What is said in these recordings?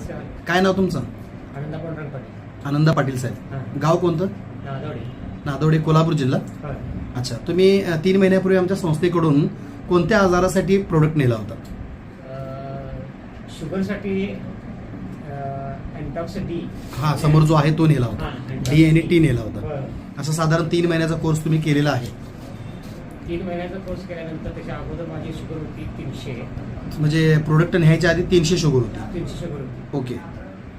नमस्कार. काय नाव तुमचं? आनंदा पांडुरंग पाटील. आनंदा पाटील साहेब. हां. गाव कोणतं? नादवडी. नादवडे, कोल्हापूर जिल्हा. होय. अच्छा, तुम्ही 3 महिन्यापूर्वी आमच्या संस्थेकडून कोणत्या आजारासाठी प्रोडक्ट नेला होता? शुगरसाठी अँटॉक्स डी. हा, समोर जो आहे तो नेला होता. हां, डी आणि टी नेला होता. होय. असं साधारण 3 महिन्याचा कोर्स तुम्ही केलेला आहे. 3 महिन्याचा कोर्स केल्यानंतर त्याच्या अगोदर माझी शुगर होती 300. म्हणजे प्रोडक्ट न्यायच्या आधी 300 शुगर होती. 300 शुगर होती. ओके,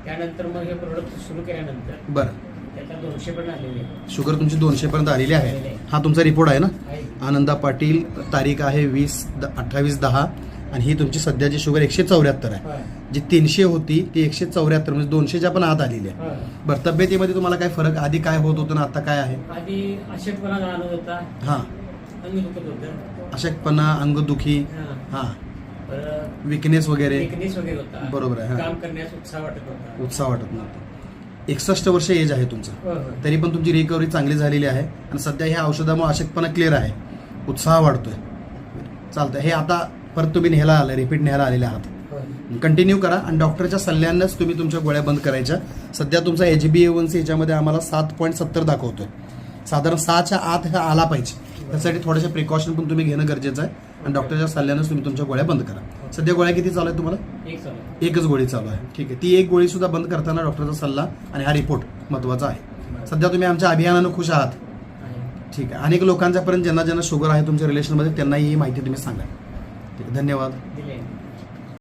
त्यानंतर मग हे प्रोडक्ट सुरू केल्यानंतर बरं. त्याचा 200 पण आलेले शुगर तुमची 200 पर्यंत आलेली आहे. हा तुमचा रिपोर्ट आहे ना? आहे. आनंदा पाटील, तारीख आहे 28/10 आणि ही तुमची सध्याची शुगर 174 आहे. होय. जी 300 होती ती 174 म्हणजे 200च्या पण आत आलेली आहे. होय. बरं, तब्येतीमध्ये तुम्हाला काय फरक, आधी काय होत होतं ना आता काय आहे? आधी अशक्तपणा जाणवत होता, हां, अंग दुखत होतं. अशक्तपणा, अंगदुखी, हां. हां, परत विकनेस वगैरे. विकनेस वगैरे होता. बरोबर आहे, हां. काम करण्यास उत्साह वाटत होता. उत्साह वाटत नव्हता. 61 वर्ष एज आहे तुमचं. होय, होय. तरी पण तुमची रिकव्हरी चांगली झालेली आहे आणि सध्या ह्या औषधामुळे अशक्तपणा क्लिअर आहे, उत्साह वाढतोय. चालतं, हे आता परत तुम्ही न्यायला आलं, रिपीट न्यायला आलेले आहात. होय. कंटिन्यू करा आणि डॉक्टरच्या सल्ल्यानंच तुम्ही तुमच्या गोळ्या बंद करायच्या. सध्या तुमचा HbA1c याच्यामध्ये आम्हाला 7.70 दाखवतोय. साधारण 6च्या आत हा आला पाहिजे. त्यासाठी थोड्याशा प्रिकॉशन पण तुम्ही घेणं गरजेचं आहे आणि डॉक्टरच्या सल्ल्यानंच तुम्ही तुमच्या गोळ्या बंद करा. सध्या गोळ्या किती चालू आहेत तुम्हाला? एक चालू. एकच गोळी चालू आहे. ठीक आहे, ती एक गोळी सुद्धा बंद करताना डॉक्टरचा सल्ला आणि हा रिपोर्ट महत्त्वाचा आहे. सध्या तुम्ही आमच्या अभियानानं खुश आहात. आहे. ठीक आहे, अनेक लोकांच्यापर्यंत ज्यांना ज्यांना शुगर आहे तुमच्या रिलेशनमध्ये त्यांनाही ही माहिती तुम्ही सांगा. ठीक आहे, धन्यवाद. दिले.